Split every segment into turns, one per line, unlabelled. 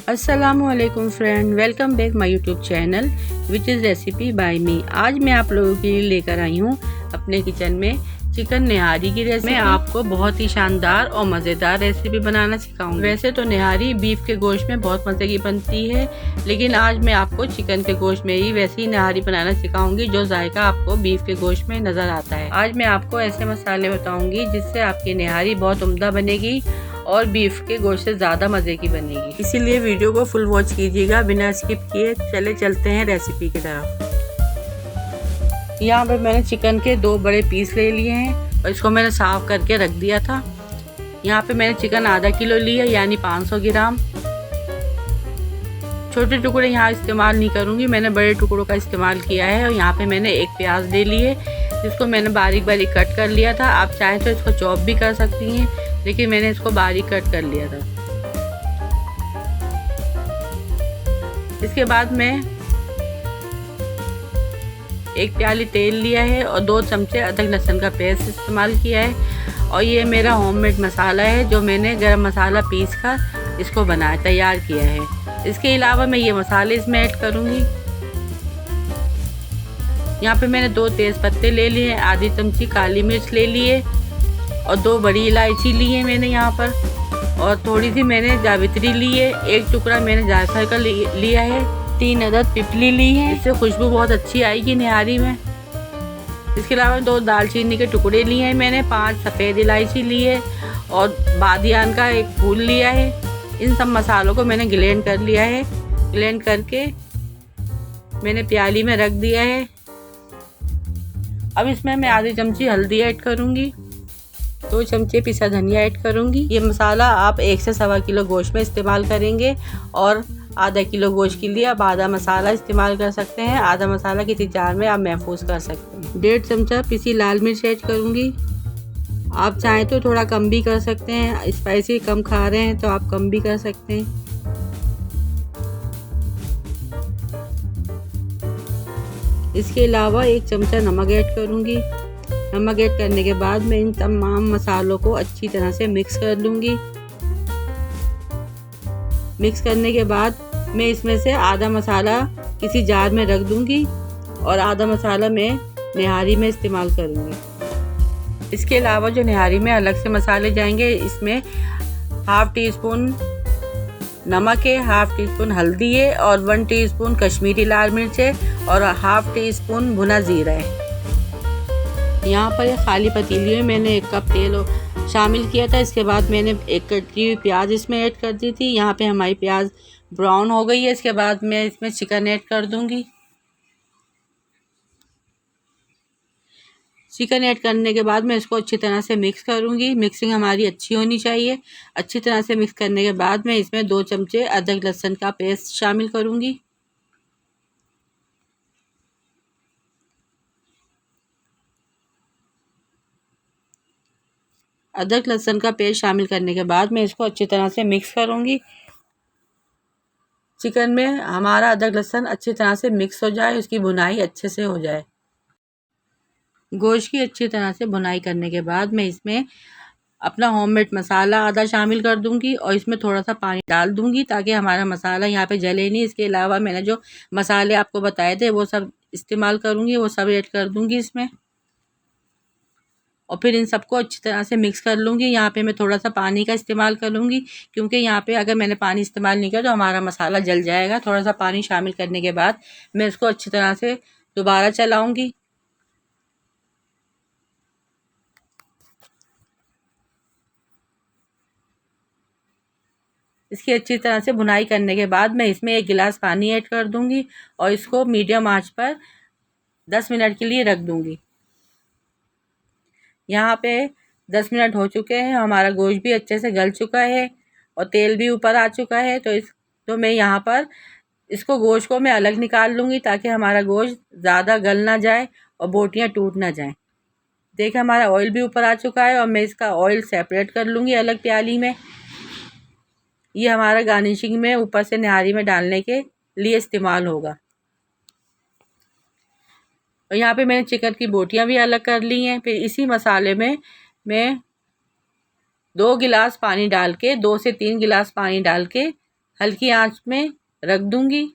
अस्सलामुअलैकुम friend, welcome back my YouTube channel which is recipe by me. आज मैं आप लोगों के लिए लेकर आई हूँ अपने किचन में चिकन निहारी की रेसिपी। मैं आपको बहुत ही शानदार और मज़ेदार रेसिपी बनाना सिखाऊंगी। वैसे तो निहारी बीफ के गोश्त में बहुत मज़े की बनती है, लेकिन आज मैं आपको चिकन के गोश्त में ही वैसी निहारी बनाना सिखाऊंगी जो जायका आपको बीफ के गोश्त में नज़र आता है। आज मैं आपको ऐसे मसाले बताऊंगी जिससे आपकी निहारी बहुत उम्दा बनेगी और बीफ के गोश्त से ज़्यादा मज़े की बनेगी। इसीलिए वीडियो को फुल वॉच कीजिएगा बिना स्किप किए। चलते हैं रेसिपी की तरफ। यहाँ पर मैंने चिकन के 2 बड़े पीस ले लिए हैं और इसको मैंने साफ़ करके रख दिया था। यहाँ पे मैंने चिकन आधा किलो लिया यानी 500 ग्राम। छोटे टुकड़े यहाँ इस्तेमाल नहीं करूँगी, मैंने बड़े टुकड़ों का इस्तेमाल किया है। और यहाँ पे मैंने एक प्याज ले लिए जिसको मैंने बारीक बारीक कट कर लिया था। आप चाहें तो इसको चॉप भी कर सकती हैं, लेकिन मैंने इसको बारीक कट कर लिया था। इसके बाद मैं 1 प्याली तेल लिया है और 2 चमचे अदरक लहसुन का पेस्ट इस्तेमाल किया है। और ये मेरा होममेड मसाला है जो मैंने गरम मसाला पीस कर इसको बनाया तैयार किया है। इसके अलावा मैं ये मसाले इसमें ऐड करूँगी। यहाँ पे मैंने 2 तेज़ पत्ते ले लिए, आधी चमची काली मिर्च ले लिए और 2 बड़ी इलायची ली है मैंने यहाँ पर। और थोड़ी सी मैंने जावित्री ली है, 1 टुकड़ा मैंने जायफल का लिया है, 3 अदद पिपली ली है, इससे खुशबू बहुत अच्छी आएगी निहारी में। इसके अलावा 2 दालचीनी के टुकड़े लिए हैं मैंने, 5 सफ़ेद इलायची ली है और बादियान का 1 फूल लिया है। इन सब मसालों को मैंने ग्लेंड कर लिया है। ग्लेंड करके मैंने प्याली में रख दिया है। अब इसमें मैं आधी चमची हल्दी ऐड करूँगी, 2 चमचे पिसा धनिया ऐड करूँगी। ये मसाला आप 1 से 1.25 किलो गोश्त में इस्तेमाल करेंगे और आधा किलो गोश्त के लिए आप आधा मसाला इस्तेमाल कर सकते हैं। आधा मसाला किसी जार में आप महफूज कर सकते हैं। 1.5 चमचा पिसी लाल मिर्च ऐड करूँगी। आप चाहें तो थोड़ा कम भी कर सकते हैं, स्पाइसी कम खा रहे हैं तो आप कम भी कर सकते हैं। इसके अलावा 1 चमचा नमक ऐड करूँगी। नमक ऐड करने के बाद मैं इन तमाम मसालों को अच्छी तरह से मिक्स कर लूँगी। मिक्स करने के बाद मैं इसमें से आधा मसाला किसी जार में रख दूँगी और आधा मसाला मैं निहारी में इस्तेमाल करूँगी। इसके अलावा जो निहारी में अलग से मसाले जाएंगे, इसमें 1/2 टीस्पून नमक है, 1/2 टीस्पून हल्दी है और 1 टीस्पून कश्मीरी लाल मिर्च है और 1/2 टीस्पून भुना जीरा है। यहाँ पर ये खाली पतीली में मैंने 1 कप तेल शामिल किया था। इसके बाद मैंने 1 कटी हुई प्याज इसमें ऐड कर दी थी। यहाँ पे हमारी प्याज ब्राउन हो गई है। इसके बाद मैं इसमें चिकन ऐड कर दूँगी। चिकन ऐड करने के बाद मैं इसको अच्छी तरह से मिक्स करूँगी। मिक्सिंग हमारी अच्छी होनी चाहिए। अच्छी तरह से मिक्स करने के बाद मैं इसमें 2 चमचे अदरक लहसुन का पेस्ट शामिल करूँगी। अदरक लहसुन का पेस्ट शामिल करने के बाद मैं इसको अच्छी तरह से मिक्स करूँगी। चिकन में हमारा अदरक लहसुन अच्छी तरह से मिक्स हो जाए, उसकी भुनाई अच्छे से हो जाए। गोश्त की अच्छी तरह से भुनाई करने के बाद मैं इसमें अपना होममेड मसाला आधा शामिल कर दूंगी और इसमें थोड़ा सा पानी डाल दूंगी ताकि हमारा मसाला यहाँ पे जले नहीं। इसके अलावा मैंने जो मसाले आपको बताए थे वो सब इस्तेमाल करूँगी, वो सब ऐड कर दूंगी इसमें और फिर इन सबको अच्छी तरह से मिक्स कर लूँगी। यहाँ पे मैं थोड़ा सा पानी का इस्तेमाल करूँगी क्योंकि यहाँ पे अगर मैंने पानी इस्तेमाल नहीं किया तो हमारा मसाला जल जाएगा। थोड़ा सा पानी शामिल करने के बाद मैं इसको अच्छी तरह से दोबारा चलाऊँगी। इसकी अच्छी तरह से भुनाई करने के बाद मैं इसमें 1 गिलास पानी ऐड कर दूँगी और इसको मीडियम आंच पर 10 मिनट के लिए रख दूँगी। यहाँ पे 10 मिनट हो चुके हैं, हमारा गोश्त भी अच्छे से गल चुका है और तेल भी ऊपर आ चुका है। तो मैं यहाँ पर इसको गोश्त को मैं अलग निकाल लूँगी ताकि हमारा गोश्त ज़्यादा गल ना जाए और बोटियाँ टूट ना जाएं। देखिए हमारा ऑयल भी ऊपर आ चुका है और मैं इसका ऑयल सेपरेट कर लूँगी अलग प्याली में। ये हमारा गार्निशिंग में ऊपर से निहारी में डालने के लिए इस्तेमाल होगा। और यहाँ पे मैंने चिकन की बोटियाँ भी अलग कर ली हैं। फिर इसी मसाले में मैं 2 गिलास पानी डाल के 2 से 3 गिलास पानी डाल के हल्की आंच में रख दूंगी।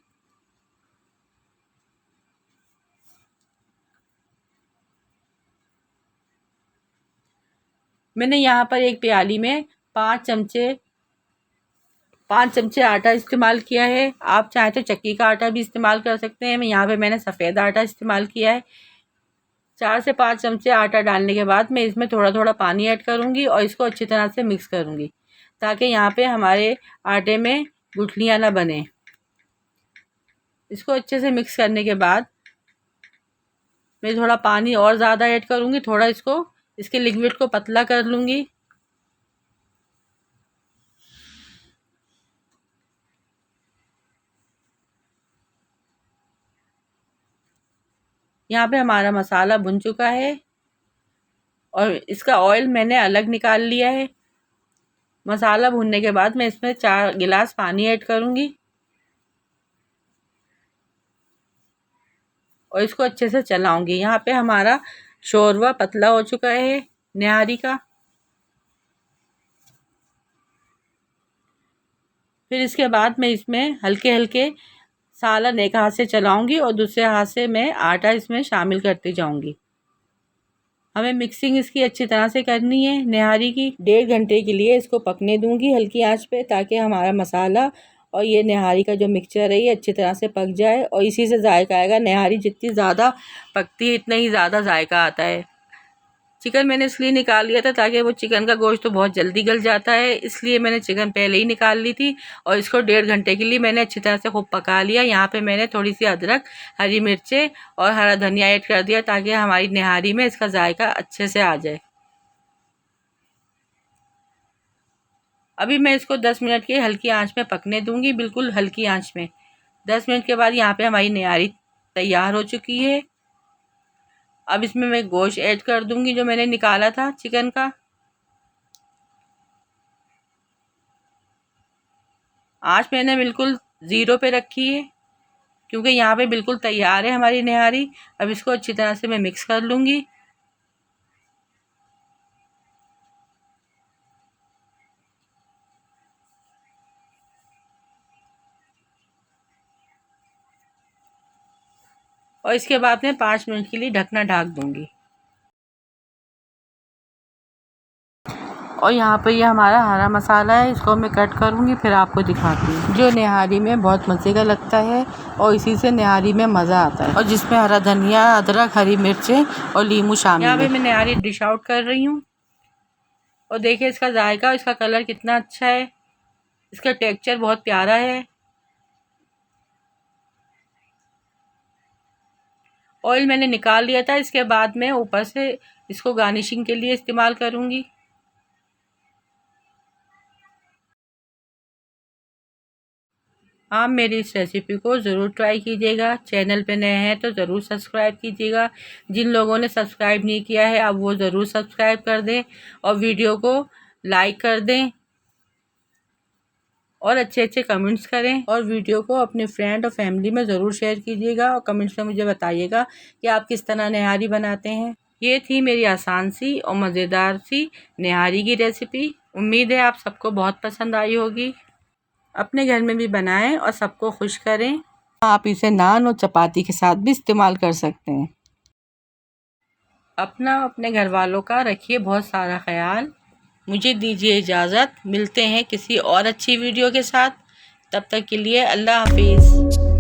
मैंने यहाँ पर एक प्याली में 5 चमचे आटा इस्तेमाल किया है। आप चाहे तो चक्की का आटा भी इस्तेमाल कर सकते हैं। मैंने सफ़ेद आटा इस्तेमाल किया है। 4 से 5 चमचे आटा डालने के बाद मैं इसमें थोड़ा थोड़ा पानी ऐड करूँगी और इसको अच्छी तरह से मिक्स करूँगी, ताकि यहाँ पे हमारे आटे में गुठलियाँ ना बने। इसको अच्छे से मिक्स करने के बाद मैं थोड़ा पानी और ज़्यादा ऐड करूँगी, थोड़ा इसके लिक्विड को पतला कर लूँगी। यहाँ पे हमारा मसाला भुन चुका है और इसका ऑयल मैंने अलग निकाल लिया है। मसाला भूनने के बाद मैं इसमें 4 गिलास पानी ऐड करूँगी और इसको अच्छे से चलाऊँगी। यहाँ पे हमारा शोरबा पतला हो चुका है निहारी का। फिर इसके बाद मैं इसमें हल्के हल्के सालन एक हाथ से चलाऊँगी और दूसरे हाथ से मैं आटा इसमें शामिल करती जाऊँगी। हमें मिक्सिंग इसकी अच्छी तरह से करनी है निहारी की। 1.5 घंटे के लिए इसको पकने दूंगी हल्की आंच पे, ताकि हमारा मसाला और ये निहारी का जो मिक्सचर है ये अच्छी तरह से पक जाए और इसी से जायका आएगा। निहारी जितनी ज़्यादा पकती है इतना ही ज़्यादा जायका आता है। चिकन मैंने इसलिए निकाल लिया था ताकि वो चिकन का गोश्त तो बहुत जल्दी गल जाता है, इसलिए मैंने चिकन पहले ही निकाल ली थी और इसको 1.5 घंटे के लिए मैंने अच्छी तरह से खूब पका लिया। यहाँ पे मैंने थोड़ी सी अदरक, हरी मिर्चें और हरा धनिया ऐड कर दिया, ताकि हमारी निहारी में इसका जायका अच्छे से आ जाए। अभी मैं इसको 10 मिनट की हल्की आंच में पकने दूंगी, बिल्कुल हल्की आंच में। 10 मिनट के बाद यहाँ पे हमारी निहारी तैयार हो चुकी है। अब इसमें मैं गोश्त ऐड कर दूंगी जो मैंने निकाला था चिकन का। आंच मैंने बिल्कुल 0 पे रखी है, क्योंकि यहाँ पे बिल्कुल तैयार है हमारी निहारी। अब इसको अच्छी तरह से मैं मिक्स कर लूँगी। और इसके बाद मैं 5 मिनट के लिए ढकना ढक दूँगी। और यहाँ पे ये हमारा हरा मसाला है, इसको मैं कट करूँगी फिर आपको दिखाती हूँ, जो निहारी में बहुत मज़े का लगता है और इसी से निहारी में मज़ा आता है, और जिसमें हरा धनिया, अदरक, हरी मिर्चें और नींबू शामिल है। यहाँ पे मैं निहारी डिश आउट कर रही हूँ और देखिए इसका जायका, इसका कलर कितना अच्छा है, इसका टेक्सचर बहुत प्यारा है। ऑयल मैंने निकाल लिया था, इसके बाद मैं ऊपर से इसको गार्निशिंग के लिए इस्तेमाल करूँगी। आप मेरी इस रेसिपी को ज़रूर ट्राई कीजिएगा। चैनल पे नए हैं तो ज़रूर सब्सक्राइब कीजिएगा। जिन लोगों ने सब्सक्राइब नहीं किया है अब वो ज़रूर सब्सक्राइब कर दें और वीडियो को लाइक कर दें और अच्छे अच्छे कमेंट्स करें, और वीडियो को अपने फ्रेंड और फैमिली में ज़रूर शेयर कीजिएगा और कमेंट्स में मुझे बताइएगा कि आप किस तरह निहारी बनाते हैं। ये थी मेरी आसान सी और मज़ेदार सी निहारी की रेसिपी। उम्मीद है आप सबको बहुत पसंद आई होगी। अपने घर में भी बनाएं और सबको खुश करें। आप इसे नान और चपाती के साथ भी इस्तेमाल कर सकते हैं। अपना अपने घर वालों का रखिए बहुत सारा ख्याल। मुझे दीजिए इजाज़त, मिलते हैं किसी और अच्छी वीडियो के साथ। तब तक के लिए अल्लाह हाफिज़।